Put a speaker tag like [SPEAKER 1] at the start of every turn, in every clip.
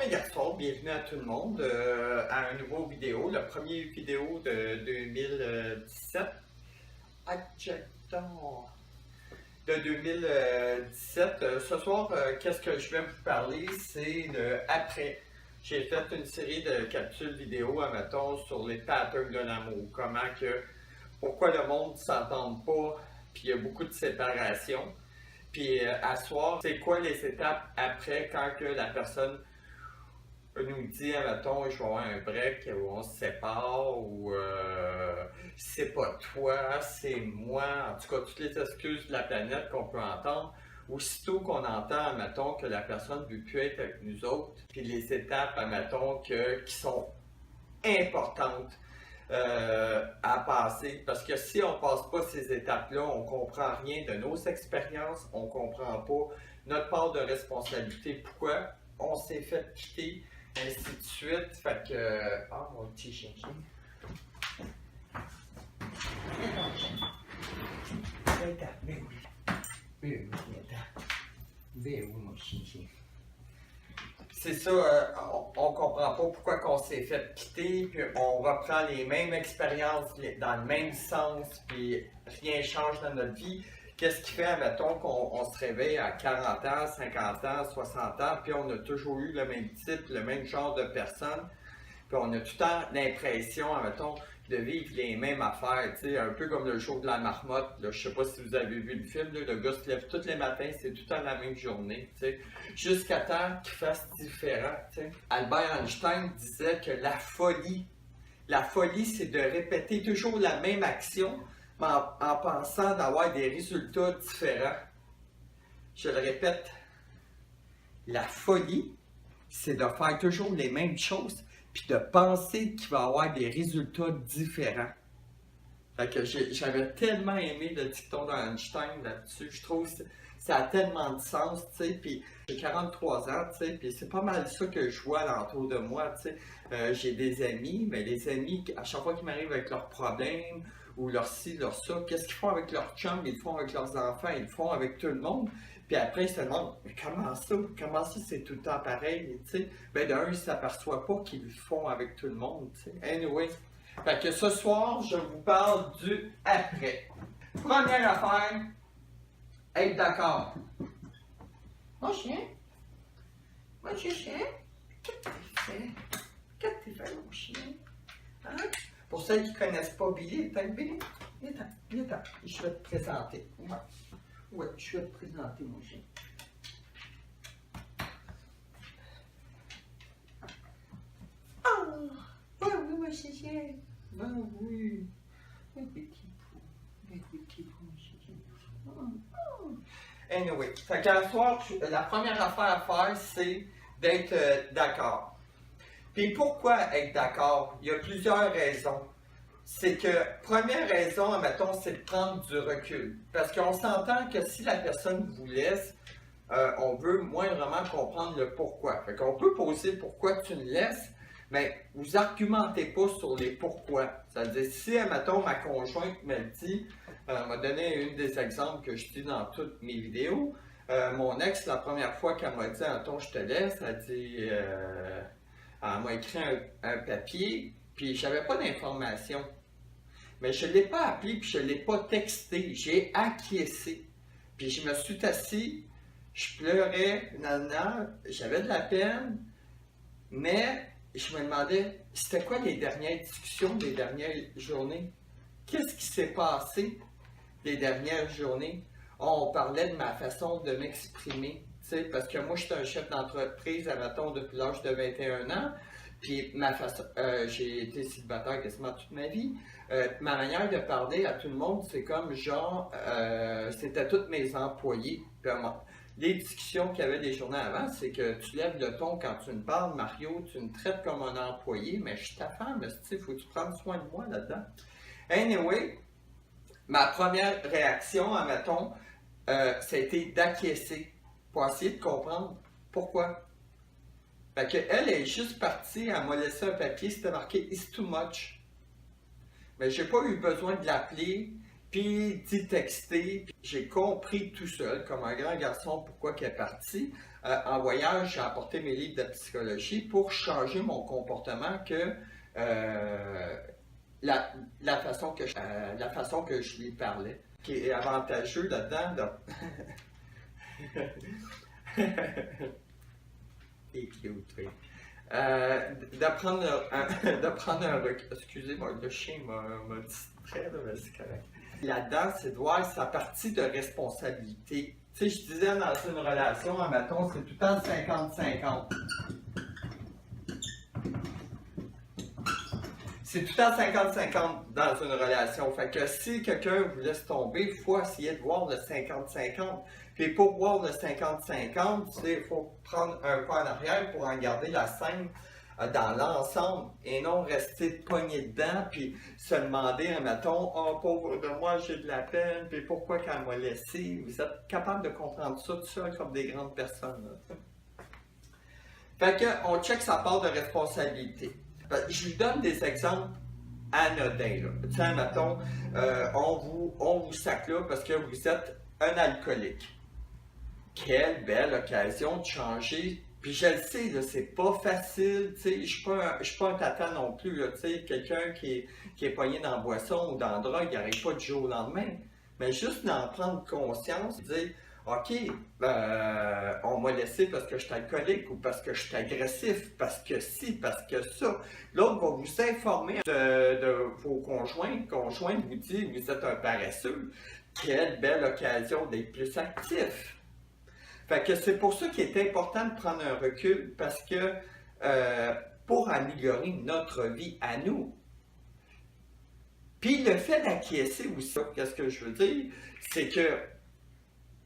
[SPEAKER 1] hier soir, bienvenue à tout le monde à un nouveau vidéo, la première vidéo de 2017. Adjectant de 2017. Ce soir, qu'est-ce que je vais vous parler, c'est de après. J'ai fait une série de capsules vidéo, admettons, sur les patterns de l'amour. Pourquoi le monde ne s'entend pas, puis il y a beaucoup de séparation. Puis à soir, c'est quoi les étapes après quand que la personne nous dit, admettons, je vais avoir un break où on se sépare ou c'est pas toi, c'est moi, en tout cas toutes les excuses de la planète qu'on peut entendre. Aussitôt qu'on entend, admettons, que la personne ne veut plus être avec nous autres, puis les étapes, admettons, qui sont importantes à passer. Parce que si on ne passe pas ces étapes-là, on ne comprend rien de nos expériences, on ne comprend pas notre part de responsabilité, pourquoi on s'est fait quitter, ainsi de suite. Fait que. Ah, mon petit chien. C'est ça, on comprend pas pourquoi qu'on s'est fait quitter, puis on reprend les mêmes expériences dans le même sens, puis rien change dans notre vie. Qu'est-ce qui fait, admettons, qu'on se réveille à 40 ans, 50 ans, 60 ans, puis on a toujours eu le même type, le même genre de personne, puis on a tout le temps l'impression, admettons, de vivre les mêmes affaires, tu sais, un peu comme le jour de la marmotte, là, je sais pas si vous avez vu le film, là, le gars se lève tous les matins, c'est tout le temps la même journée, tu sais, jusqu'à temps qu'il fasse différent, tu sais. Albert Einstein disait que la folie, c'est de répéter toujours la même action, mais en pensant d'avoir des résultats différents. Je le répète, la folie, c'est de faire toujours les mêmes choses, puis de penser qu'il va y avoir des résultats différents. Fait que j'avais tellement aimé le dicton d'Einstein là-dessus. Je trouve que ça a tellement de sens, tu sais. Puis j'ai 43 ans, tu sais, puis c'est pas mal ça que je vois alentour de moi, tu sais. J'ai des amis, mais les amis, à chaque fois qu'ils m'arrivent avec leurs problèmes, ou leur ci, leur ça, qu'est-ce qu'ils font avec leurs chums, ils le font avec leurs enfants, ils le font avec tout le monde. Puis après, ils se demandent, mais comment ça c'est tout le temps pareil, tu sais. Ben d'un, ils ne s'aperçoivent pas qu'ils le font avec tout le monde, tu sais. Anyway, fait que ce soir, je vous parle du après. Première affaire, être d'accord. Mon chien? Mon chien? Qu'est-ce que tu fais? Qu'est-ce que tu fais, mon chien? Hein? Pour ceux qui ne connaissent pas Billy, Billy, viens-t'en, je vais te présenter. Ouais, je vais te présenter, mon chien. Oh! Ben oui, mon chien. Ben oui. Un petit pou. Un petit pou, mon chien. Anyway, fait qu'à soir, la première affaire à faire, c'est d'être d'accord. Puis pourquoi être d'accord? Il y a plusieurs raisons. C'est que, première raison, admettons, c'est de prendre du recul. Parce qu'on s'entend que si la personne vous laisse, on veut moindrement comprendre le pourquoi. Fait qu'on peut poser pourquoi tu me laisses, mais vous argumentez pas sur les pourquoi. C'est-à-dire, si, admettons, ma conjointe me dit, m'a donné une des exemples que je dis dans toutes mes vidéos, mon ex, la première fois qu'elle m'a dit, admettons, je te laisse, elle dit, elle m'a écrit un papier, puis je n'avais pas d'informations. Mais je ne l'ai pas appelé, puis je ne l'ai pas texté. J'ai acquiescé. Puis je me suis assis, je pleurais, j'avais de la peine, mais je me demandais, c'était quoi les dernières discussions des dernières journées? Qu'est-ce qui s'est passé les dernières journées? On parlait de ma façon de m'exprimer, tu sais, parce que moi, je suis un chef d'entreprise, admettons, depuis l'âge de 21 ans. Puis j'ai été célibataire quasiment toute ma vie. Ma manière de parler à tout le monde, c'est comme genre, c'était tous mes employés. Puis, les discussions qu'il y avait des journées avant, c'est que tu lèves le ton quand tu me parles, Mario, tu me traites comme un employé, mais je suis ta femme, il faut que tu prennes soin de moi là-dedans. Anyway, ma première réaction, admettons, ça a été d'acquiescer pour essayer de comprendre pourquoi. Fait qu'elle est juste partie, elle m'a laissé un papier, c'était marqué « It's too much ». Mais j'ai pas eu besoin de l'appeler, puis dit texter. J'ai compris tout seul, comme un grand garçon, pourquoi il est parti. En voyage, j'ai apporté mes livres de psychologie pour changer mon comportement que la façon que je lui parlais. Ce qui est avantageux là-dedans, et cute, oui. De prendre un recul. Excusez-moi, le chien m'a distrait, là, mais c'est correct. Là-dedans, c'est de voir sa partie de responsabilité. Tu sais, je disais dans une relation, admettons, c'est tout le temps 50-50. C'est tout le temps 50-50 dans une relation. Fait que si quelqu'un vous laisse tomber, il faut essayer de voir le 50-50. Puis pour voir le 50-50, il faut prendre un pas en arrière pour en garder la scène dans l'ensemble et non rester pogné dedans puis se demander, admettons, oh pauvre de moi, j'ai de la peine, puis pourquoi qu'elle m'a laissé. Vous êtes capable de comprendre ça tout seul comme des grandes personnes. Là. Fait qu'on check sa part de responsabilité. Je lui donne des exemples anodins. Tu sais, admettons, on vous sac là parce que vous êtes un alcoolique. Quelle belle occasion de changer. Puis je le sais, là, c'est pas facile, tu sais, je suis pas un tata non plus, là, tu sais, quelqu'un qui est pogné dans la boisson ou dans la drogue, il n'arrive pas du jour au lendemain. Mais juste d'en prendre conscience, dire, OK, on m'a laissé parce que je suis alcoolique ou parce que je suis agressif, parce que ci, parce que ça. L'autre va vous informer de vos conjoints vous dit, vous êtes un paresseux. Quelle belle occasion d'être plus actif. Fait que c'est pour ça qu'il est important de prendre un recul parce que pour améliorer notre vie à nous. Puis le fait d'acquiescer aussi, qu'est-ce que je veux dire, c'est que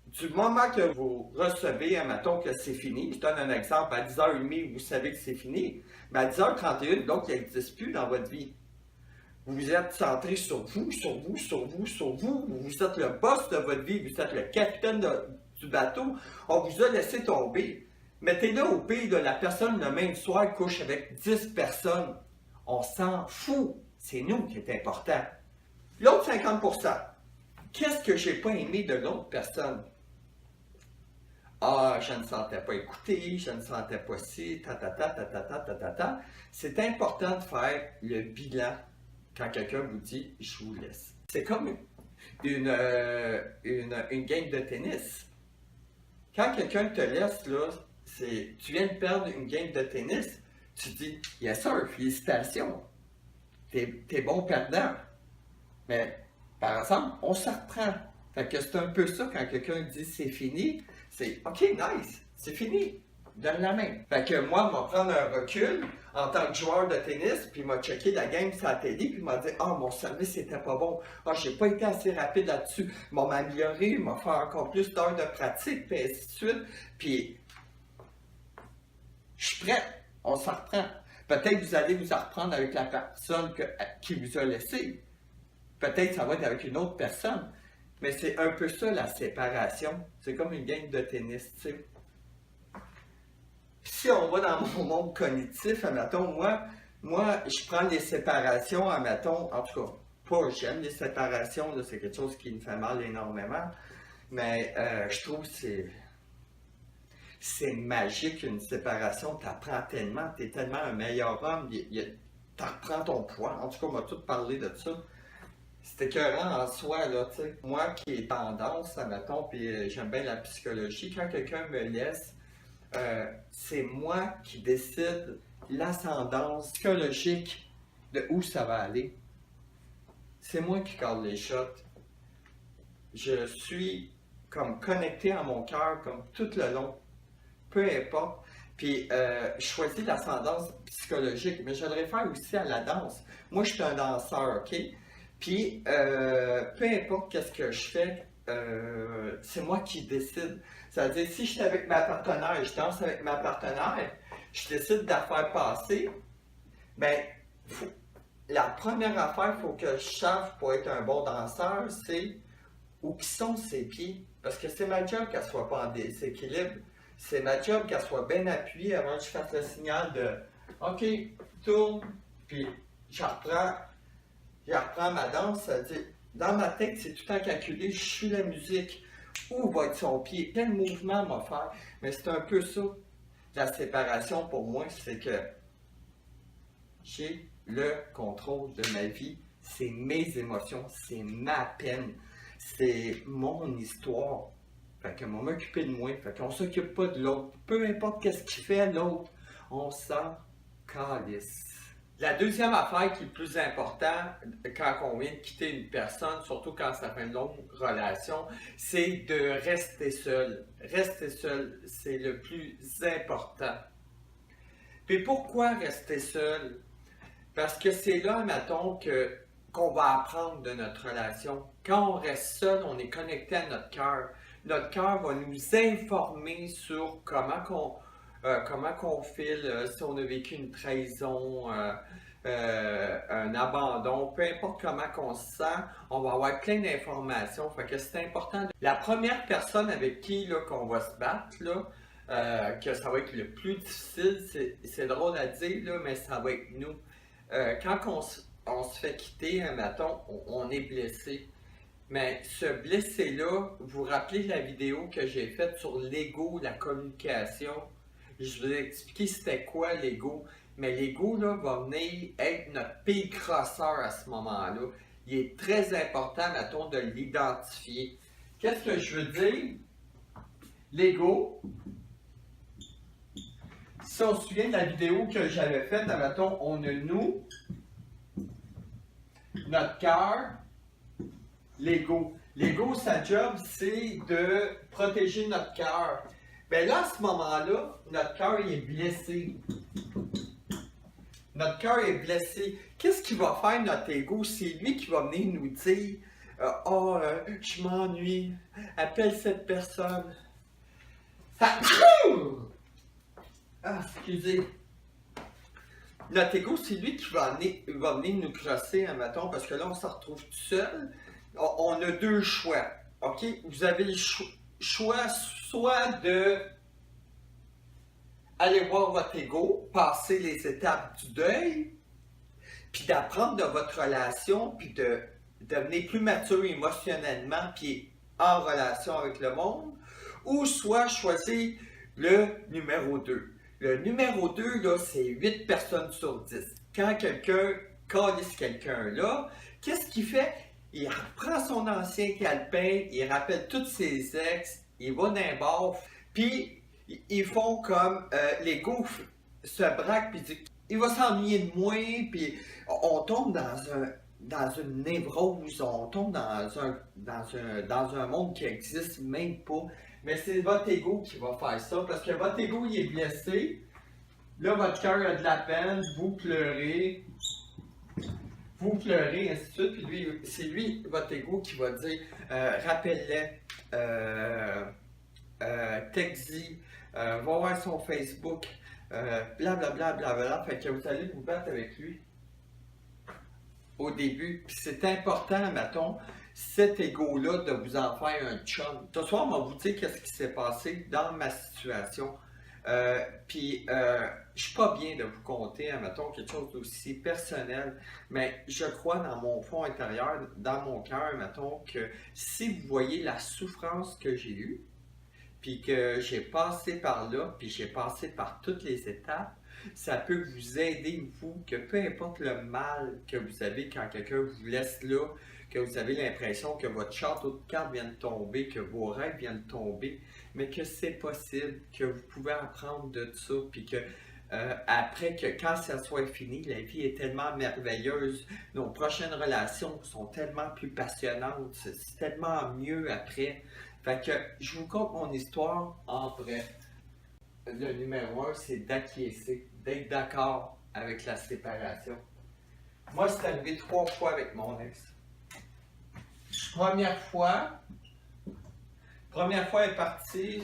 [SPEAKER 1] du moment que vous recevez, admettons que c'est fini, je donne un exemple, à 10h30, vous savez que c'est fini, mais à 10h31, donc il n'existe plus dans votre vie. Vous êtes centré sur vous, sur vous, sur vous, sur vous, vous êtes le boss de votre vie, vous êtes le capitaine du bateau, on vous a laissé tomber. Mettez-le au pays de la personne le même soir couche avec 10 personnes. On s'en fout. C'est nous qui est important. L'autre 50%, qu'est-ce que j'ai pas aimé de l'autre personne? Ah, je ne sentais pas écouté, je ne sentais pas ci, ta. C'est important de faire le bilan quand quelqu'un vous dit « je vous laisse ». C'est comme une game de tennis. Quand quelqu'un te laisse, là, tu viens de perdre une game de tennis, tu dis « yes sir, félicitations, t'es bon perdant ». Mais par exemple, on s'en reprend. Fait que c'est un peu ça quand quelqu'un dit « c'est fini », c'est « ok, nice, c'est fini ». Donne la main. Fait que moi, je vais prendre un recul en tant que joueur de tennis, puis m'a checké la game sur la télé, puis m'a dit « Ah, mon service c'était pas bon. Ah, j'ai pas été assez rapide là-dessus. M'a amélioré, m'a fait encore plus d'heures de pratique, puis ainsi de suite. » Puis, je suis prêt. On s'en reprend. Peut-être que vous allez vous en reprendre avec la personne qui vous a laissé. Peut-être que ça va être avec une autre personne. Mais c'est un peu ça, la séparation. C'est comme une game de tennis, tu sais. Si on va dans mon monde cognitif, admettons, moi, je prends les séparations, admettons, en tout cas, pas j'aime les séparations, là, c'est quelque chose qui me fait mal énormément, mais je trouve que c'est magique une séparation, t'apprends tellement, t'es tellement un meilleur homme, t'apprends ton poids, en tout cas, on m'a tout parlé de ça. C'est écœurant en soi, là, tu sais. Moi qui ai tendance, admettons, puis j'aime bien la psychologie, quand quelqu'un me laisse, c'est moi qui décide l'ascendance psychologique de où ça va aller. C'est moi qui garde les shots. Je suis comme connecté à mon cœur comme tout le long. Peu importe. Puis je choisis l'ascendance psychologique, mais je le réfère aussi à la danse. Moi, je suis un danseur, OK? Puis peu importe qu'est-ce que je fais, c'est moi qui décide. C'est-à-dire, si je suis avec ma partenaire, je danse avec ma partenaire, je décide de la faire passer, bien, la première affaire qu'il faut que je sache pour être un bon danseur, c'est où sont ses pieds. Parce que c'est ma job qu'elle ne soit pas en déséquilibre. C'est ma job qu'elle soit bien appuyée avant que je fasse le signal de « OK, tourne », puis je reprends ma danse, ça dit Dans ma tête, c'est tout le temps calculé. Je suis la musique. Où va être son pied? Quel mouvement va faire? Mais c'est un peu ça. La séparation, pour moi, c'est que j'ai le contrôle de ma vie. C'est mes émotions. C'est ma peine. C'est mon histoire. Fait qu'on va m'occuper de moi. Fait qu'on s'occupe pas de l'autre. Peu importe qu'est-ce qu'il fait l'autre, on s'en calisse. La deuxième affaire qui est plus importante quand on vient de quitter une personne, surtout quand ça fait une longue relation, c'est de rester seul. Rester seul, c'est le plus important. Puis pourquoi rester seul? Parce que c'est là, mettons, qu'on va apprendre de notre relation. Quand on reste seul, on est connecté à notre cœur. Notre cœur va nous informer sur comment qu'on file, si on a vécu une trahison, un abandon, peu importe comment qu'on se sent, on va avoir plein d'informations. Fait que c'est important. La première personne avec qui là, qu'on va se battre, là, que ça va être le plus difficile, c'est drôle à dire, là, mais ça va être nous. Quand on se fait quitter, mettons, on est blessé. Mais ce blessé-là, vous vous rappelez la vidéo que j'ai faite sur l'ego, la communication? Je vous ai expliqué c'était quoi l'ego. Mais l'ego là, va venir être notre pire crosseur à ce moment-là. Il est très important, mettons, de l'identifier. Qu'est-ce que je veux dire? L'ego, si on se souvient de la vidéo que j'avais faite, mettons, on a nous, notre cœur, l'ego. L'ego, sa job, c'est de protéger notre cœur. Bien là, à ce moment-là, notre cœur est blessé. Notre cœur est blessé. Qu'est-ce qu'il va faire, notre ego? C'est lui qui va venir nous dire je m'ennuie. Appelle cette personne. Ah, excusez. Notre ego, c'est lui qui va venir nous crosser, mettons, parce que là, on se retrouve tout seul. On a deux choix. OK? Vous avez le choix soit de aller voir votre ego, passer les étapes du deuil, puis d'apprendre de votre relation, puis de devenir plus mature émotionnellement, puis en relation avec le monde, ou soit choisir le numéro 2. Le numéro 2, là, c'est 8 personnes sur 10. Quand quelqu'un calisse quelqu'un là, qu'est-ce qu'il fait? Il reprend son ancien calepin, il rappelle tous ses ex, il va dans un bar, puis ils font comme l'ego se braque, puis dit il va s'ennuyer de moi, puis on tombe dans une névrose, on tombe dans un monde qui n'existe même pas. Mais c'est votre ego qui va faire ça, parce que votre ego il est blessé. Là, votre cœur a de la peine, vous pleurez, ainsi de suite. Puis lui, c'est lui, votre ego, qui va dire rappelle-les, texte-y, va voir son Facebook, blablabla, blablabla. Fait que vous allez vous battre avec lui au début. Puis c'est important, mettons, cet ego-là, de vous en faire un chum. Ce soir, on va vous dire qu'est-ce qui s'est passé dans ma situation. Je suis pas bien de vous conter, mettons, quelque chose d'aussi personnel, mais je crois dans mon fond intérieur, dans mon cœur, mettons, que si vous voyez la souffrance que j'ai eue, puis que j'ai passé par là, puis j'ai passé par toutes les étapes, ça peut vous aider, vous, que peu importe le mal que vous avez quand quelqu'un vous laisse là, que vous avez l'impression que votre château de cartes vient de tomber, que vos rêves viennent de tomber, mais que c'est possible, que vous pouvez apprendre de ça, puis que après que quand ça soit fini, la vie est tellement merveilleuse, nos prochaines relations sont tellement plus passionnantes, c'est tellement mieux après. Fait que je vous conte mon histoire en vrai. Le numéro 1, c'est d'acquiescer, d'être d'accord avec la séparation. Moi, c'est arrivé 3 fois avec mon ex. Première fois, elle est partie,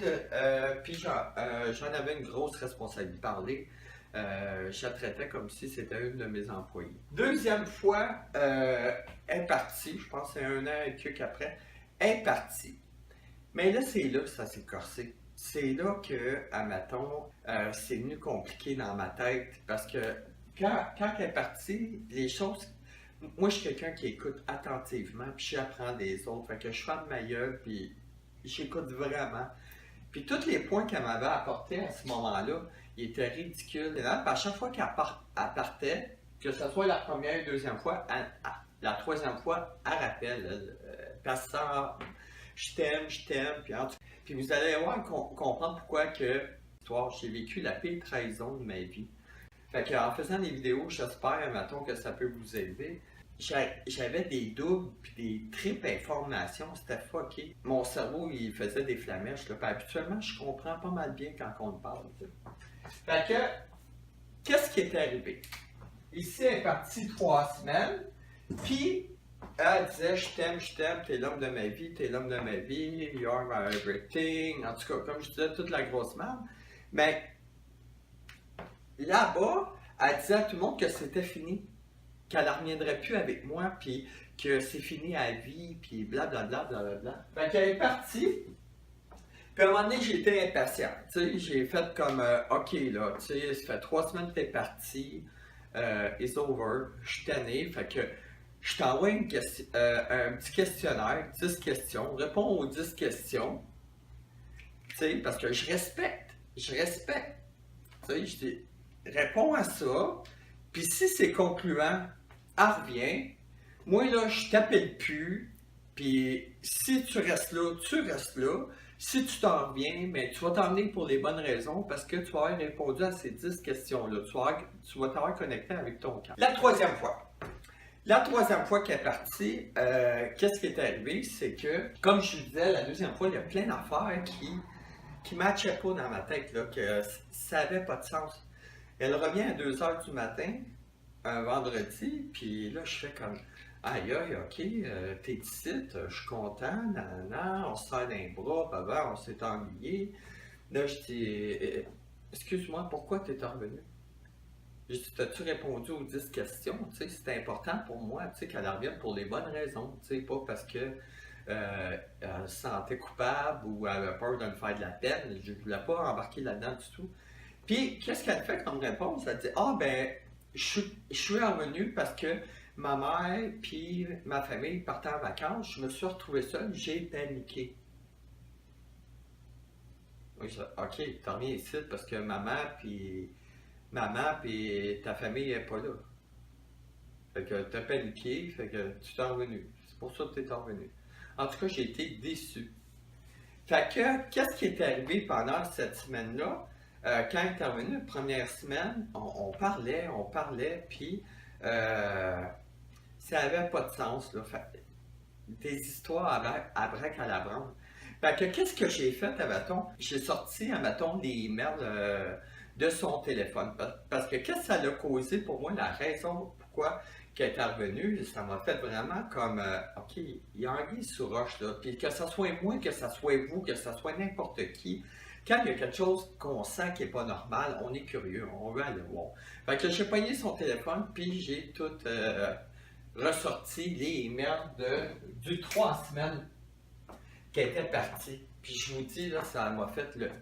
[SPEAKER 1] puis j'en avais une grosse responsabilité de parler. Je la traitais comme si c'était une de mes employées. Deuxième fois, elle est partie, je pense que c'est 1 an et quelques après, elle est partie. Mais là, c'est là que ça s'est corsé. C'est là que, admettons, c'est venu compliqué dans ma tête, parce que quand elle est partie, les choses... moi, je suis quelqu'un qui écoute attentivement, puis j'apprends des autres. Fait que je ferme ma gueule, puis j'écoute vraiment. Puis tous les points qu'elle m'avait apportés à ce moment-là, ils étaient ridicules. Et là, à chaque fois elle partait, que ce soit la première et deuxième fois, la troisième fois, elle rappelle. Pasteur, je t'aime, puis vous allez voir comprendre pourquoi que j'ai vécu la pire trahison de ma vie. Fait qu'en faisant des vidéos, j'espère, mettons, que ça peut vous aider. J'avais des doubles puis des triples informations, c'était fucké. Mon cerveau, il faisait des flamèches. Là. Puis habituellement, je comprends pas mal bien quand on me parle. T'sais. Fait que, qu'est-ce qui est arrivé? Ici, elle est partie 3 semaines, puis elle disait je t'aime, t'es l'homme de ma vie, you're my everything. En tout cas, comme je disais, toute la grosse merde. Mais là-bas, elle disait à tout le monde que c'était fini, qu'elle ne reviendrait plus avec moi, puis que c'est fini à vie, puis blablabla, blablabla. Fait qu'elle est partie, puis à un moment donné, j'étais impatient. Tu sais, j'ai fait comme, OK, là, tu sais, ça fait 3 semaines que t'es parti, it's over, je suis tanné, fait que je t'envoie un petit questionnaire, 10 questions, réponds aux 10 questions, tu sais, parce que je respecte, tu sais, je dis, réponds à ça, puis si c'est concluant, elle revient. Moi, là, je t'appelle plus. Puis si tu restes là, tu restes là. Si tu t'en reviens, mais tu vas t'emmener pour les bonnes raisons parce que tu vas avoir répondu à ces 10 questions-là. Tu vas t'avoir connecté avec ton camp. La troisième fois qu'elle est partie, qu'est-ce qui est arrivé? C'est que, comme je vous disais, la deuxième fois, il y a plein d'affaires qui ne matchaient pas dans ma tête, là, que ça n'avait pas de sens. Elle revient à 2 heures du matin, un vendredi, puis là, je fais comme aïe, aïe, ok, t'es ici, je suis content, nanana, on se serre dans les bras, papa, on s'est ennuyé. Là, je dis, excuse-moi, pourquoi t'es revenu? Je dis, t'as-tu répondu aux 10 questions? Tu sais, c'était important pour moi, tu sais, qu'elle revienne pour les bonnes raisons, tu sais, pas parce que elle se sentait coupable ou elle avait peur de me faire de la peine. Je ne voulais pas embarquer là-dedans du tout. Puis, qu'est-ce qu'elle fait comme réponse? Elle dit, ah ben, je suis revenu parce que ma mère puis ma famille partaient en vacances, je me suis retrouvé seul, j'ai paniqué. Oui, ok, t'en reviens ici parce que maman puis ta famille n'est pas là. Fait que t'as paniqué, fait que tu t'es revenu. C'est pour ça que t'es revenu. En tout cas, j'ai été déçu. Fait que, qu'est-ce qui est arrivé pendant cette semaine-là? Quand elle est revenue, la première semaine, on parlait, puis ça n'avait pas de sens, là. Des histoires à braque à la branle. Fait que, qu'est-ce que j'ai fait, admettons? J'ai sorti, admettons, les emails de son téléphone. Parce que qu'est-ce que ça a causé pour moi, la raison pourquoi qu'elle est revenue, ça m'a fait vraiment comme, OK, il y a anguille sous roche, là. Puis que ça soit moi, que ça soit vous, que ça soit n'importe qui, quand il y a quelque chose qu'on sent qui n'est pas normal, on est curieux, on veut aller voir. Fait que j'ai pogné son téléphone, puis j'ai tout ressorti les emails du 3 semaines qu'elle était partie. Puis je vous dis, là, ça m'a fait le... Tu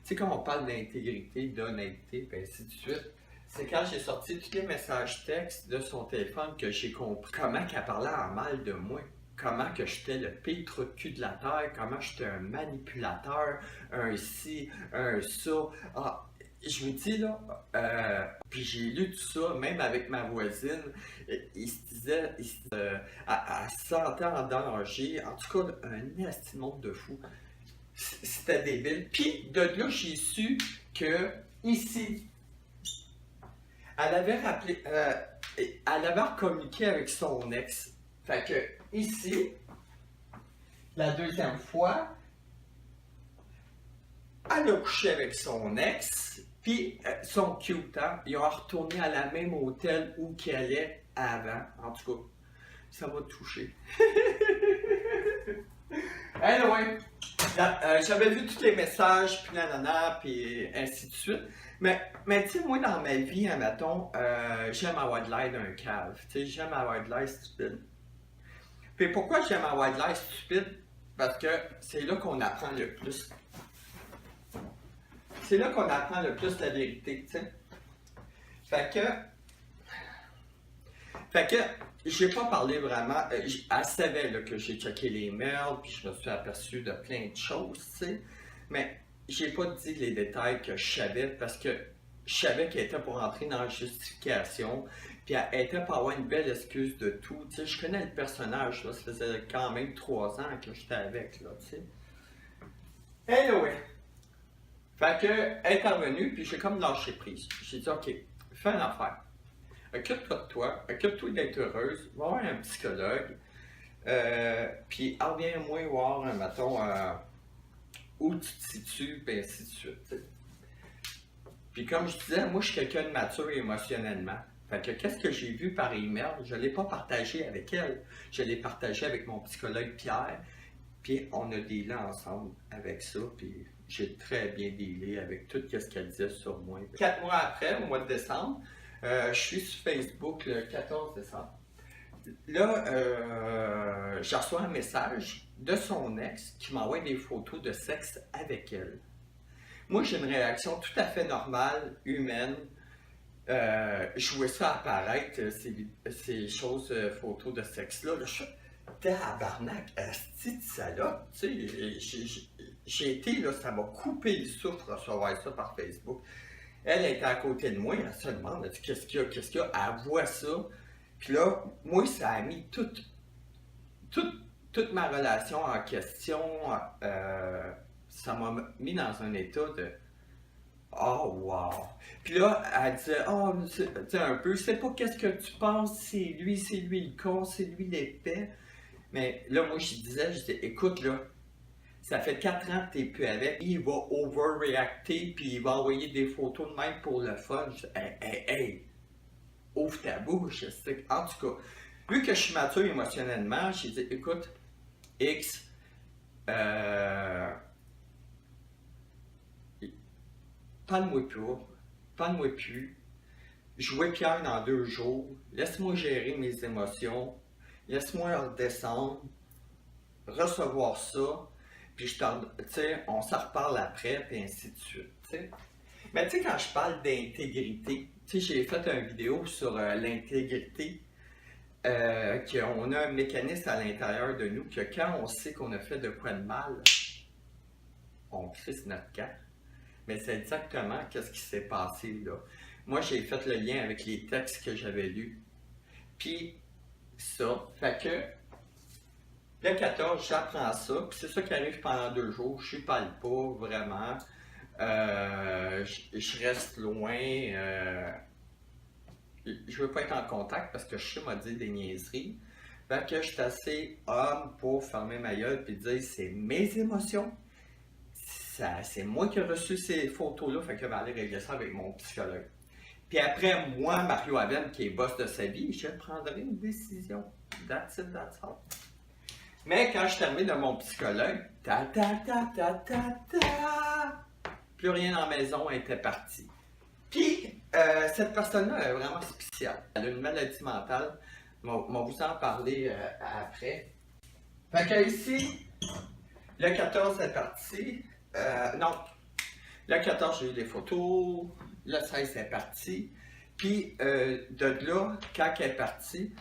[SPEAKER 1] sais, quand on parle d'intégrité, d'honnêteté, et ainsi de suite, c'est quand j'ai sorti tous les messages textes de son téléphone que j'ai compris comment qu'elle parlait en mal de moi. Comment que j'étais le pire trou de cul de la terre, comment j'étais un manipulateur, un ci, un ça. Ah, je vous dis là, puis j'ai lu tout ça, même avec ma voisine, il se disait, elle se sentait en danger, en tout cas, un estimant de fou. C'était débile. Puis de là, j'ai su que ici, elle avait communiqué avec son ex. Fait que ici, la deuxième fois, elle a couché avec son ex, puis son cute, hein, ils ont retourné à la même hôtel où qu'elle allait avant. En tout cas, ça m'a touché. Anyway, j'avais vu tous les messages, puis nanana, puis ainsi de suite. Mais tu sais, moi, dans ma vie, admettons, j'aime avoir de l'air d'un cave. Tu sais, j'aime avoir de l'air stupide. Puis pourquoi j'aime avoir de l'air stupide? Parce que c'est là qu'on apprend le plus. C'est là qu'on apprend le plus la vérité, tu sais. Fait que, Fait que, j'ai pas parlé vraiment. Elle savait là, que j'ai checké les mails, puis je me suis aperçu de plein de choses, tu sais. Mais j'ai pas dit les détails que je savais parce que je savais qu'elle était pour entrer dans la justification, puis elle était pour avoir une belle excuse de tout. Tu sais, je connais le personnage, là, ça faisait quand même 3 ans que j'étais avec, là, tu sais. Anyway, fait que, elle est revenue, puis j'ai comme lâché prise. J'ai dit, OK, fais une affaire. Occupe-toi de toi, occupe-toi d'être heureuse, va voir un psychologue, puis reviens-moi voir, mettons, où tu te situes, puis ainsi de suite. T'sais. Puis comme je disais, moi je suis quelqu'un de mature émotionnellement. Fait que qu'est-ce que j'ai vu par email, je ne l'ai pas partagé avec elle, je l'ai partagé avec mon psychologue Pierre, puis on a dealé ensemble avec ça, puis j'ai très bien dealé avec tout ce qu'elle disait sur moi. 4 mois après, au mois de décembre, je suis sur Facebook le 14 décembre. Là, je reçois un message de son ex qui m'envoie des photos de sexe avec elle. Moi, j'ai une réaction tout à fait normale, humaine. Je vois ça apparaître, ces choses, photos de sexe-là. Là, je suis tabarnak, asti de salope. Tu sais, j'ai été, là, ça m'a coupé le souffle de recevoir ça par Facebook. Elle était à côté de moi, elle se demande, qu'est-ce qu'il y a, qu'est-ce qu'il y a, elle voit ça. Puis là, moi, ça a mis toute ma relation en question. Ça m'a mis dans un état de oh, wow! Puis là, elle disait, oh, tu sais, un peu, je sais pas qu'est-ce que tu penses, c'est lui le con, c'est lui l'épais. Mais là, moi, je disais, écoute, là, ça fait 4 ans que t'es plus avec, il va overreacter, puis il va envoyer des photos de même pour le fun. Je dis, hey, ouvre ta bouche. En tout cas, vu que je suis mature émotionnellement, j'ai dit, écoute, X, parle-moi plus, je vois Pierre dans 2 jours, laisse-moi gérer mes émotions, laisse-moi redescendre, recevoir ça, puis on s'en reparle après, puis ainsi de suite. T'sais. Mais tu sais, quand je parle d'intégrité, j'ai fait une vidéo sur l'intégrité, qu'on a un mécanisme à l'intérieur de nous, que quand on sait qu'on a fait de quoi de mal, on crisse notre camp. Mais c'est exactement ce qui s'est passé là. Moi, j'ai fait le lien avec les textes que j'avais lus. Puis, ça, fait que le 14, j'apprends ça, puis c'est ça qui arrive pendant 2 jours. Je ne parle pas vraiment. Je reste loin. Je veux pas être en contact parce que je sais m'a dit des niaiseries. Fait que je suis assez homme pour fermer ma gueule et dire c'est mes émotions. C'est moi qui ai reçu ces photos-là, fait que je vais aller régler ça avec mon psychologue. Puis après, moi, Mario Aven, qui est boss de sa vie, je prendrai une décision. That's it, that's all. Mais quand je suis terminé de mon psychologue, plus rien dans la maison était parti. Puis, cette personne-là est vraiment spéciale. Elle a une maladie mentale. On va vous en parler après. Fait que ici, le 14 est parti. Non, le 14, j'ai eu des photos. Le 16, c'est parti. Puis, de là, quand elle est partie,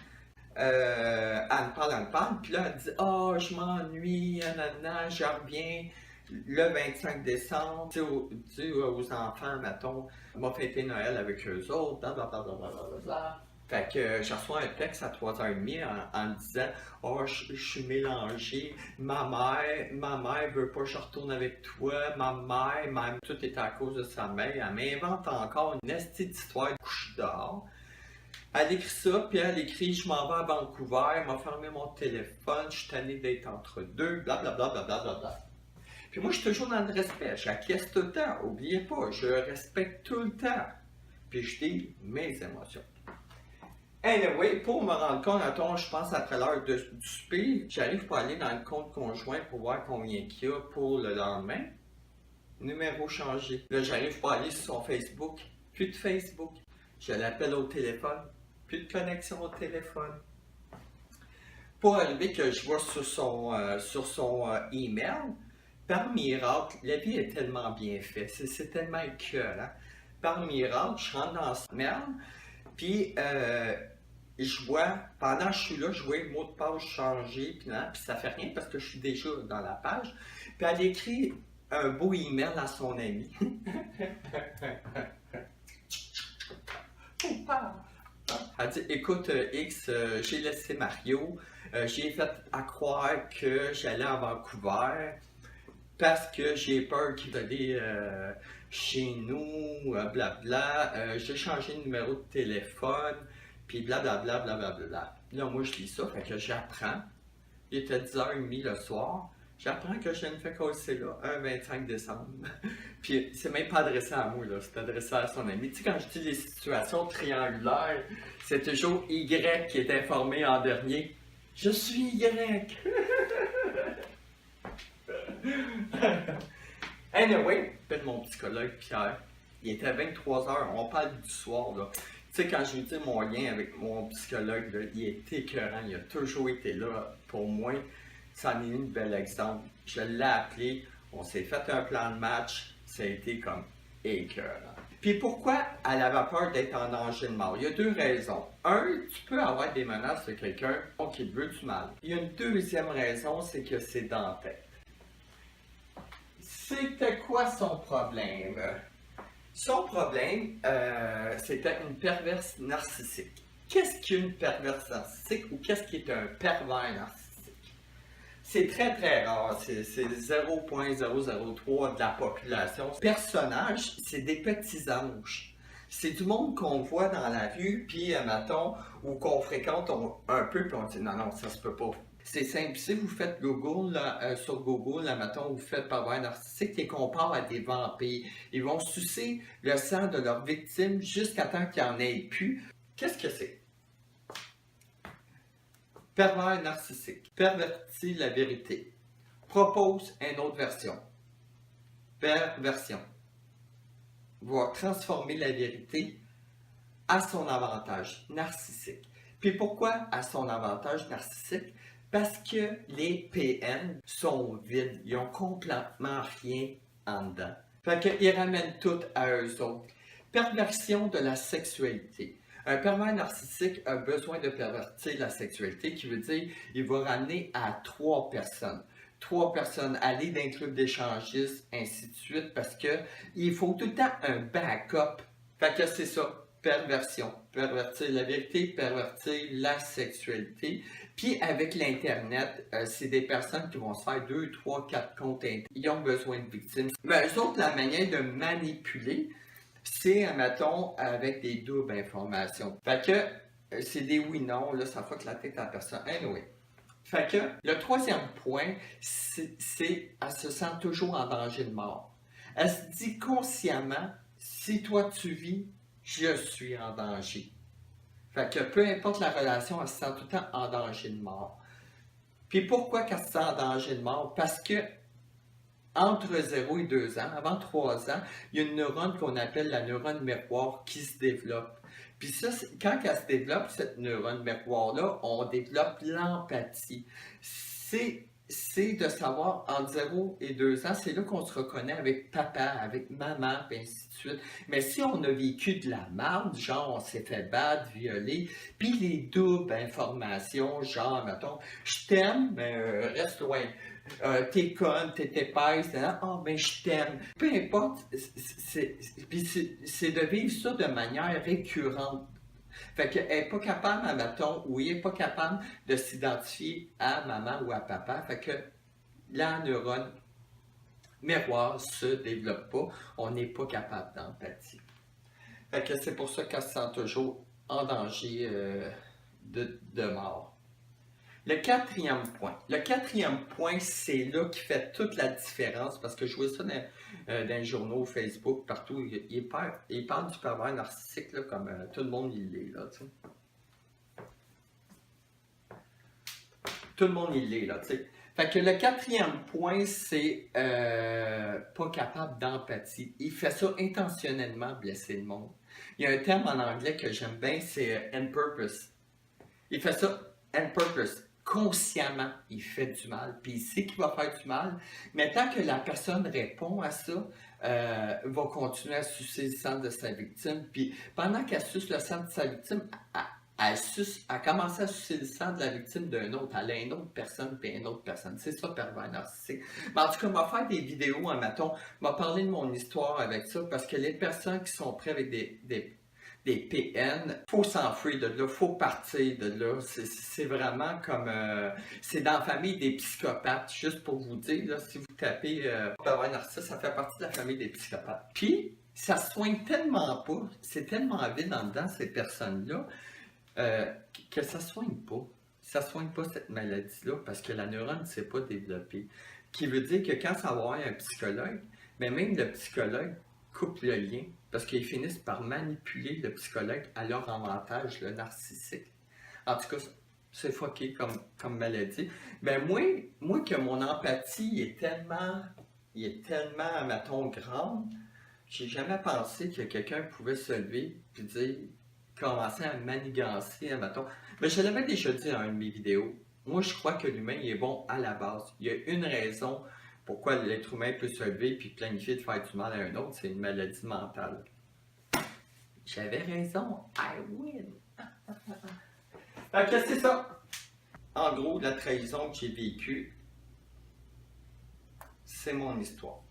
[SPEAKER 1] elle me parle. Puis là, elle dit « Ah, je m'ennuie, je reviens le 25 décembre. » Tu sais, aux enfants, mettons, on va fêter Noël avec eux autres, blablabla. Fait que je reçois un texte à 3h30 en me disant « Oh, je suis mélangé, ma mère veut pas que je retourne avec toi, ma mère, même tout est à cause de sa mère, elle m'invente encore une estie d'histoire de couche dehors. » Elle écrit ça, puis elle écrit « Je m'en vais à Vancouver, elle m'a fermé mon téléphone, je suis tanné d'être entre deux, blablabla. » Puis moi, je suis toujours dans le respect, j'acquiesce tout le temps, oubliez pas, je respecte tout le temps. Puis je dis mes émotions. Anyway, pour me rendre compte, attends, je pense après l'heure du souper, j'arrive pour aller dans le compte conjoint pour voir combien qu'il y a pour le lendemain. Numéro changé. Là, j'arrive pour aller sur son Facebook. Plus de Facebook. Je l'appelle au téléphone. Plus de connexion au téléphone. Pour arriver que je vois sur son email, par miracle, la vie est tellement bien faite. C'est tellement écœurant. Par miracle, je rentre dans ce mail. Puis, je vois, pendant que je suis là, je vois le mot de passe changer, puis ça fait rien parce que je suis déjà dans la page. Puis elle écrit un beau email à son ami. Elle dit, écoute X, j'ai laissé Mario, j'ai fait à croire que j'allais à Vancouver parce que j'ai peur qu'il va aller chez nous, blabla, j'ai changé de numéro de téléphone, puis blablabla, blablabla. Là, moi, je lis ça, fait que j'apprends. Il était 10h30 le soir. J'apprends que je viens de faire casser là, un 25 décembre. Puis c'est même pas adressé à moi, là, c'est adressé à son ami. Tu sais, quand je dis les situations triangulaires, c'est toujours Y qui est informé en dernier. Je suis Y. Anyway, j'appelle mon psychologue Pierre. Il était 23h, on parle du soir, là. Tu sais, quand je lui dis mon lien avec mon psychologue, là, il est écœurant, il a toujours été là pour moi. Ça en est un bel exemple. Je l'ai appelé, on s'est fait un plan de match, ça a été comme écœurant. Puis pourquoi elle avait peur d'être en danger de mort? Il y a deux raisons. Un, tu peux avoir des menaces de quelqu'un qui te veut du mal. Il y a une deuxième raison, c'est que c'est dans la tête. C'était quoi son problème? Son problème, c'était une perverse narcissique. Qu'est-ce qu'une perverse narcissique ou qu'est-ce qui est un pervers narcissique? C'est très très rare, c'est 0,003 de la population. Personnage, c'est des petits anges. C'est du monde qu'on voit dans la rue, puis mettons, ou qu'on fréquente un peu, puis on dit non, non, ça se peut pas. C'est simple, si vous faites Google, là, sur Google, là, mettons, vous faites pervers narcissique, et compare à des vampires. Ils vont sucer le sang de leurs victimes jusqu'à temps qu'il n'y en ait plus. Qu'est-ce que c'est? Pervers narcissique. Pervertit la vérité. Propose une autre version. Perversion. Va transformer la vérité à son avantage narcissique. Puis pourquoi à son avantage narcissique? Parce que les PN sont vides, ils ont complètement rien en dedans. Fait qu'ils ramènent tout à eux autres. Perversion de la sexualité. Un pervers narcissique a besoin de pervertir la sexualité, qui veut dire il va ramener à 3 personnes. 3 personnes, aller dans un club d'échangistes, ainsi de suite, parce que il faut tout le temps un backup. Fait que c'est ça, perversion. Pervertir la vérité, pervertir la sexualité. Puis avec l'Internet, c'est des personnes qui vont se faire 2, 3, 4 comptes Internet. Ils ont besoin de victimes. Mais eux autres, la manière de manipuler, c'est, mettons, avec des doubles informations. Fait que c'est des oui-non, là, ça fuck la tête à la personne. Anyway. Fait que le troisième point, c'est elle se sent toujours en danger de mort. Elle se dit consciemment, si toi tu vis, je suis en danger. Fait que peu importe la relation, elle se sent tout le temps en danger de mort. Puis pourquoi qu'elle se sent en danger de mort? Parce que entre 0 et 2 ans, avant 3 ans, il y a une neurone qu'on appelle la neurone miroir qui se développe. Puis ça, quand elle se développe, cette neurone miroir-là, on développe l'empathie. C'est de savoir, entre 0 et 2 ans, c'est là qu'on se reconnaît avec papa, avec maman, et ainsi de suite. Mais si on a vécu de la merde, genre on s'est fait battre, violer, puis les doubles informations, genre, mettons, je t'aime, mais reste loin. T'es conne, t'es épaisse, oh ben je t'aime. Peu importe, c'est de vivre ça de manière récurrente. Fait qu'elle n'est pas capable, mettons, ou il n'est pas capable de s'identifier à maman ou à papa. Fait que la neurone miroir se développe pas. On n'est pas capable d'empathie. Fait que c'est pour ça qu'elle se sent toujours en danger de mort. Le quatrième point, c'est là qui fait toute la différence, parce que je vois ça dans les journaux, Facebook, partout, il parle du pervers narcissique, là, comme tout le monde il l'est, là, tu sais. Tout le monde il l'est, là, tu sais. Fait que le quatrième point, c'est pas capable d'empathie. Il fait ça intentionnellement, blesser le monde. Il y a un terme en anglais que j'aime bien, c'est on purpose. Il fait ça on purpose. Consciemment, il fait du mal, puis il sait qu'il va faire du mal, mais tant que la personne répond à ça, va continuer à sucer le sang de sa victime, puis pendant qu'elle suce le sang de sa victime,
[SPEAKER 2] Elle commençait à sucer le sang de la victime d'un autre. Elle a une autre personne, puis une autre personne. C'est ça, pervers narcissique. Mais en tout cas, on va faire des vidéos, hein, mettons, on va parler de mon histoire avec ça, parce que les personnes qui sont prêtes avec des PN, faut s'enfuir de là, faut partir de là. C'est vraiment comme... c'est dans la famille des psychopathes, juste pour vous dire, là, si vous tapez pervers narcissique, ça fait partie de la famille des psychopathes. Puis, ça se soigne tellement pas, c'est tellement vide en dedans, ces personnes-là, que ça ne soigne pas. Ça ne soigne pas cette maladie-là parce que la neurone ne s'est pas développée. Qui veut dire que quand ça va avoir un psychologue, mais même le psychologue coupe le lien parce qu'ils finissent par manipuler le psychologue à leur avantage, le narcissique. En tout cas, c'est fucké comme maladie. Ben moi que mon empathie est tellement, mettons, grande, j'ai jamais pensé que quelqu'un pouvait se lever et dire commencer à manigancer, mettons. Mais je l'avais déjà dit dans une de mes vidéos. Moi, je crois que l'humain il est bon à la base. Il y a une raison pourquoi l'être humain peut se lever et planifier de faire du mal à un autre, c'est une maladie mentale. J'avais raison. I win. Fait que c'est ça. En gros, la trahison que j'ai vécue, c'est mon histoire.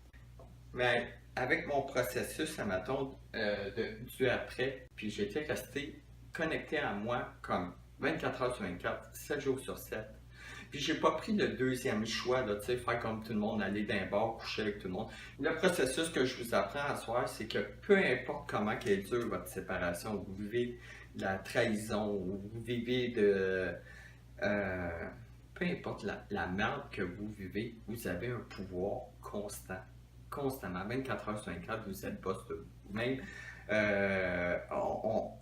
[SPEAKER 2] Mais avec mon processus, mettons, du après, puis j'étais resté connecté à moi comme 24 heures sur 24, 7 jours sur 7. Puis j'ai pas pris le deuxième choix, tu sais, faire comme tout le monde, aller d'un bar, coucher avec tout le monde. Le processus que je vous apprends à soir, c'est que peu importe comment qu'elle dure votre séparation, vous vivez de la trahison, vous vivez de... peu importe la merde que vous vivez, vous avez un pouvoir constamment, 24 heures sur 24, vous êtes boss de vous-même.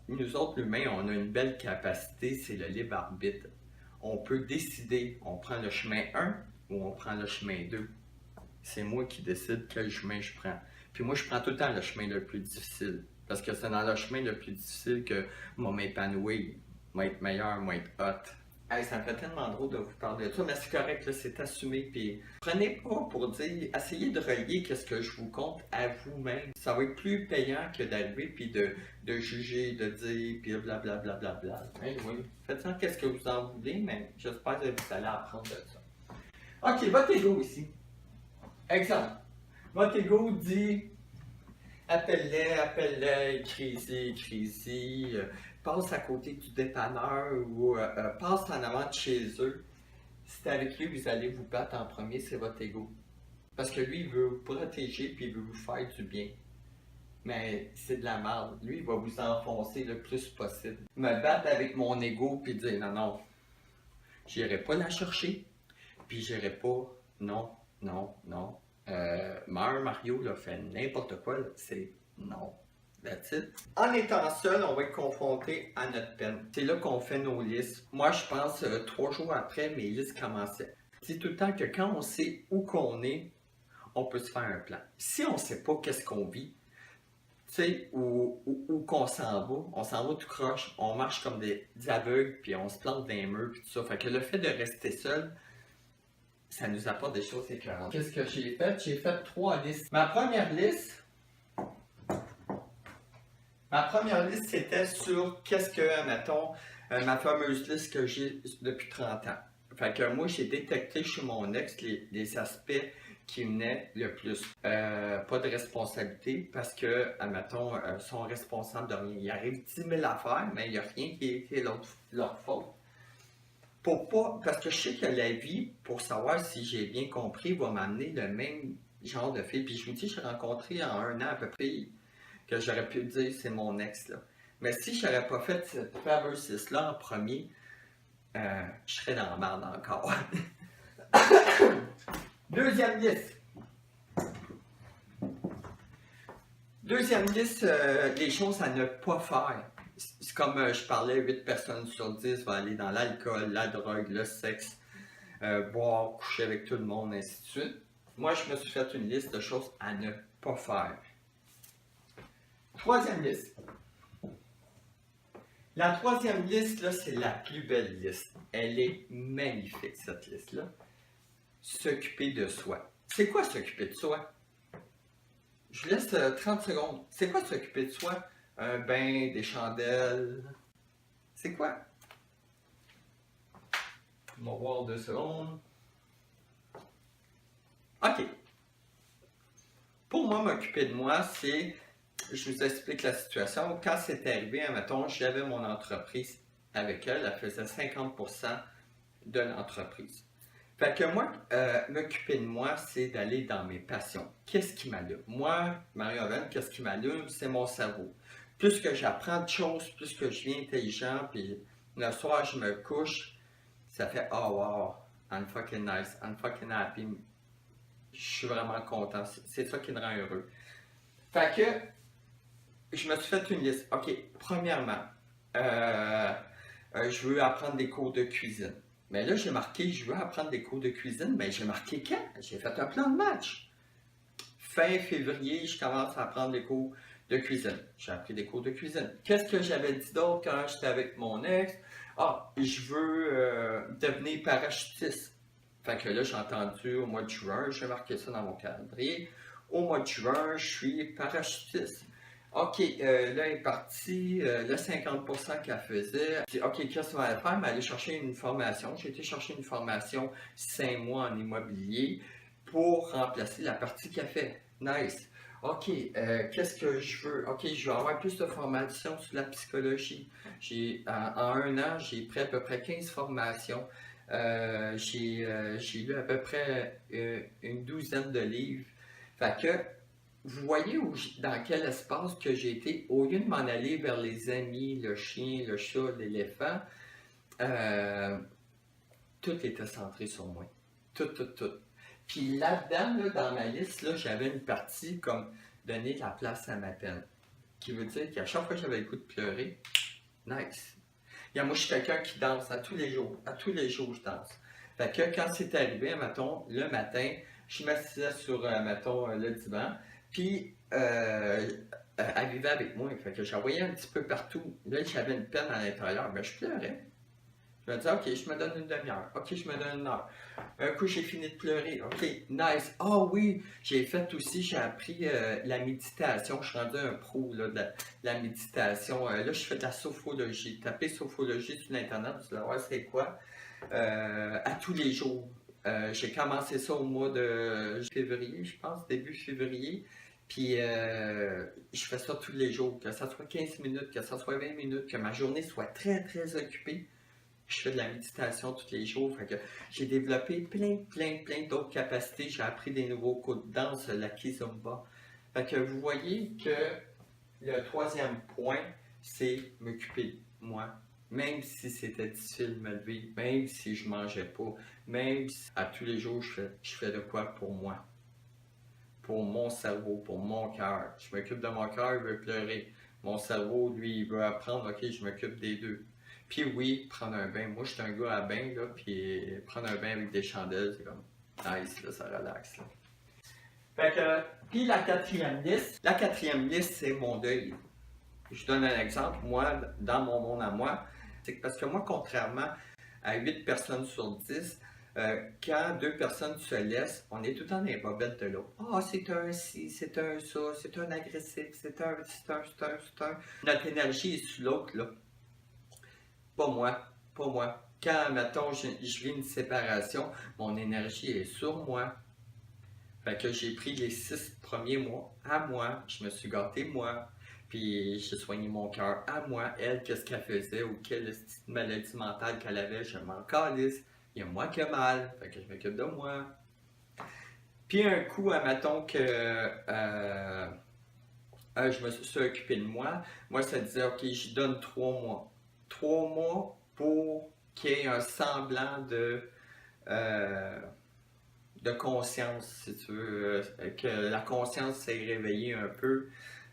[SPEAKER 2] Nous autres, l'humain, on a une belle capacité, c'est le libre arbitre. On peut décider, on prend le chemin 1 ou on prend le chemin 2. C'est moi qui décide quel chemin je prends. Puis moi, je prends tout le temps le chemin le plus difficile. Parce que c'est dans le chemin le plus difficile que moi m'épanouir, moi être meilleur, moi être hot. Hey, ça me fait tellement drôle de vous parler de ça, mais c'est correct, là, c'est assumé. Puis prenez pas pour dire, essayez de relier ce que je vous compte à vous-même. Ça va être plus payant que d'arriver puis de juger, de dire, puis blablabla. Hey, oui, faites-en qu'est-ce que vous en voulez, mais j'espère que vous allez apprendre de ça. Ok, votre ego ici. Exemple. Votre ego dit appelle-les, écris-y, passe à côté du dépanneur ou passe en avant de chez eux. Si c'est avec lui, vous allez vous battre en premier, c'est votre ego. Parce que lui, il veut vous protéger puis il veut vous faire du bien. Mais c'est de la merde. Lui, il va vous enfoncer le plus possible. Me battre avec mon ego puis dire non, j'irai pas la chercher. Puis j'irai pas, non. Mario là, fait n'importe quoi, là, c'est non. That's it. En étant seul, on va être confronté à notre peine. C'est là qu'on fait nos listes. Moi, je pense 3 jours après, mes listes commençaient. C'est tout le temps que quand on sait où qu'on est, on peut se faire un plan. Si on ne sait pas qu'est-ce qu'on vit, tu sais, où qu'on s'en va tout croche, on marche comme des aveugles, puis on se plante dans les murs, puis tout ça. Fait que le fait de rester seul, ça nous apporte des choses écœurantes. Qu'est-ce que j'ai fait? J'ai fait 3 listes. Ma première liste, c'était sur qu'est-ce que, mettons, ma fameuse liste que j'ai depuis 30 ans. Fait que moi, j'ai détecté chez mon ex les aspects qui venaient le plus. Pas de responsabilité parce que, admettons, sont responsables de rien. Il arrive 10 000 affaires, mais il n'y a rien qui est leur faute. Parce que je sais que la vie, pour savoir si j'ai bien compris, va m'amener le même genre de fille. Puis je vous dis, j'ai rencontré en 1 an à peu près que j'aurais pu dire c'est mon ex là. Mais si je n'aurais pas fait cette fameuse liste-là en premier, je serais dans la merde encore. Deuxième liste. Les choses à ne pas faire. C'est comme je parlais, 8 personnes sur 10 vont aller dans l'alcool, la drogue, le sexe, boire, coucher avec tout le monde, ainsi de suite. Moi, je me suis fait une liste de choses à ne pas faire. Troisième liste. La troisième liste, là, c'est la plus belle liste. Elle est magnifique, cette liste-là. S'occuper de soi. C'est quoi s'occuper de soi? Je vous laisse 30 secondes. C'est quoi s'occuper de soi? Un bain, des chandelles. C'est quoi? On va voir 2 secondes. OK. Pour moi, m'occuper de moi, c'est, je vous explique la situation. Quand c'est arrivé, admettons, j'avais mon entreprise avec elle, elle faisait 50% de l'entreprise. Fait que moi, m'occuper de moi, c'est d'aller dans mes passions. Qu'est-ce qui m'allume? Moi, Marie-Oven, qu'est-ce qui m'allume? C'est mon cerveau. Plus que j'apprends de choses, plus que je viens intelligent, puis le soir, je me couche, ça fait oh wow, I'm fucking nice, I'm fucking happy. Je suis vraiment content. C'est ça qui me rend heureux. Fait que je me suis fait une liste. OK, premièrement, je veux apprendre des cours de cuisine. Mais là, j'ai marqué, je veux apprendre des cours de cuisine. Mais j'ai marqué quand? J'ai fait un plan de match. Fin février, je commence à apprendre des cours de cuisine. J'ai appris des cours de cuisine. Qu'est-ce que j'avais dit d'autre quand j'étais avec mon ex? Ah, je veux devenir parachutiste. Fait que là, j'ai entendu au mois de juin, j'ai marqué ça dans mon calendrier. Au mois de juin, je suis parachutiste. OK, là, est parti, le 50% qu'elle faisait. J'ai dit, OK, qu'est-ce qu'on va faire? Mais aller chercher une formation. J'ai été chercher une formation 5 mois en immobilier pour remplacer la partie qu'elle fait. Nice. OK, qu'est-ce que je veux? OK, je veux avoir plus de formation sur la psychologie. En 1 an, j'ai pris à peu près 15 formations. J'ai lu à peu près une douzaine de livres. Fait que, vous voyez dans quel espace que j'ai été, au lieu de m'en aller vers les amis, le chien, le chat, l'éléphant, euh, tout était centré sur moi. Tout, tout, tout. Puis là-dedans, là, dans ma liste, là, j'avais une partie comme donner de la place à ma peine. Qui veut dire qu'à chaque fois que j'avais le goût de pleurer, nice. Moi, je suis quelqu'un qui danse à tous les jours. À tous les jours, je danse. Fait que quand c'est arrivé, mettons, le matin, je m'assisais sur, mettons, le divan, puis elle vivait avec moi. Fait que j'envoyais un petit peu partout. Là, j'avais une peine à l'intérieur, mais je pleurais. Je me disais, OK, je me donne une demi-heure. OK, je me donne 1 heure. Un coup, j'ai fini de pleurer. OK, nice. Ah oui, j'ai appris la méditation. Je suis rendu un pro là, de la méditation. Là, je fais de la sophrologie. Tapez sophrologie sur Internet, vous allez voir c'est quoi. À tous les jours. J'ai commencé ça au mois de février, je pense, début février. Puis, je fais ça tous les jours, que ça soit 15 minutes, que ça soit 20 minutes, que ma journée soit très, très occupée. Je fais de la méditation tous les jours. Fait que j'ai développé plein d'autres capacités. J'ai appris des nouveaux coups de danse, la kizomba. Fait que vous voyez que le 3e point, c'est m'occuper de moi. Même si c'était difficile de me lever, même si je mangeais pas, même si à tous les jours je fais de quoi pour moi. Pour mon cerveau, pour mon cœur. Je m'occupe de mon cœur, il veut pleurer. Mon cerveau, lui, il veut apprendre, ok, je m'occupe des deux. Puis oui, prendre un bain. Moi, je suis un gars à bain, là, puis prendre un bain avec des chandelles, c'est comme nice, là, ça relaxe, là. Fait que, puis la 4e liste, c'est mon deuil. Je donne un exemple, moi, dans mon monde à moi, c'est parce que moi, contrairement à 8 personnes sur 10, quand 2 personnes se laissent, on est tout le temps dans les bobettes de l'autre. Ah, c'est un ci, c'est un ça, c'est un agressif, c'est un. Notre énergie est sur l'autre, là. Pas moi, pas moi. Quand, mettons, je vis une séparation, mon énergie est sur moi. Fait que j'ai pris les 6 premiers mois à moi, je me suis gâté moi, puis j'ai soigné mon cœur à moi. Elle, qu'est-ce qu'elle faisait ou quelle maladie mentale qu'elle avait, je m'en calisse. Il y a moi qui ai mal, fait que je m'occupe de moi. Puis un coup, admettons que je me suis occupé de moi, moi ça disait, ok, je donne 3 mois. 3 mois pour qu'il y ait un semblant de conscience, si tu veux, que la conscience s'est réveillée un peu,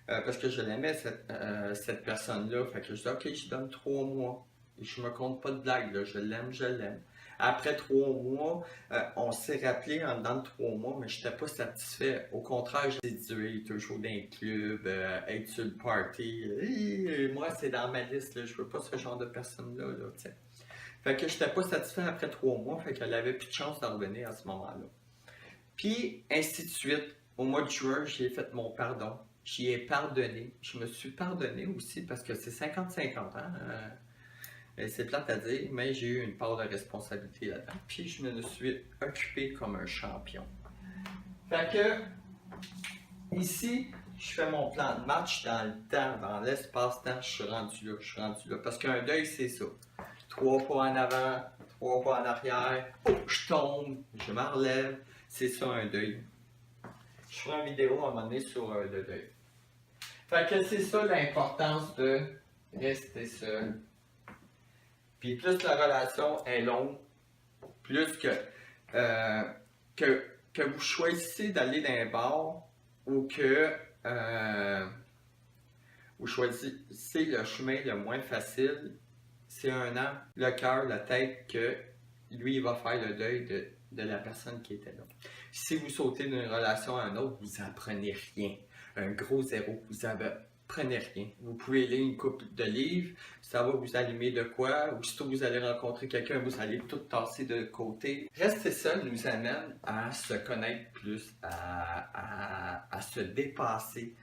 [SPEAKER 2] parce que je l'aimais, cette personne-là. Fait que je dis, ok, je donne 3 mois. Je me compte pas de blague, là. Je l'aime, je l'aime. Après 3 mois, on s'est rappelé en dedans de 3 mois, mais je n'étais pas satisfait. Au contraire, j'ai dit, toujours dans les clubs, être sur le party. Moi, c'est dans ma liste, là. Je veux pas ce genre de personne-là, là, tu sais. Fait que je n'étais pas satisfait après 3 mois, fait qu'elle avait plus de chance d'en revenir à ce moment-là. Puis, ainsi de suite. Au mois de juin, j'ai fait mon pardon. J'y ai pardonné. Je me suis pardonné aussi parce que c'est 50-50, hein? Et c'est plate à dire, mais j'ai eu une part de responsabilité là-dedans. Puis je me suis occupé comme un champion. Fait que, ici, je fais mon plan de match dans le temps, dans l'espace-temps, je suis rendu là. Parce qu'un deuil, c'est ça. 3 pas en avant, 3 pas en arrière, je tombe, je me relève. C'est ça un deuil. Je ferai une vidéo à un moment donné sur le deuil. Fait que c'est ça l'importance de rester seul. Puis plus la relation est longue, plus que vous choisissez d'aller dans un bar ou que vous choisissez le chemin le moins facile, c'est un an, le cœur, la tête, que lui, il va faire le deuil de la personne qui était là. Si vous sautez d'une relation à une autre, vous n'apprenez rien. Un gros zéro, vous apprenez rien. Vous pouvez lire une couple de livres, ça va vous allumer de quoi. Aussitôt que vous allez rencontrer quelqu'un, vous allez tout tasser de côté. Rester seul nous amène à se connaître plus, à se dépasser,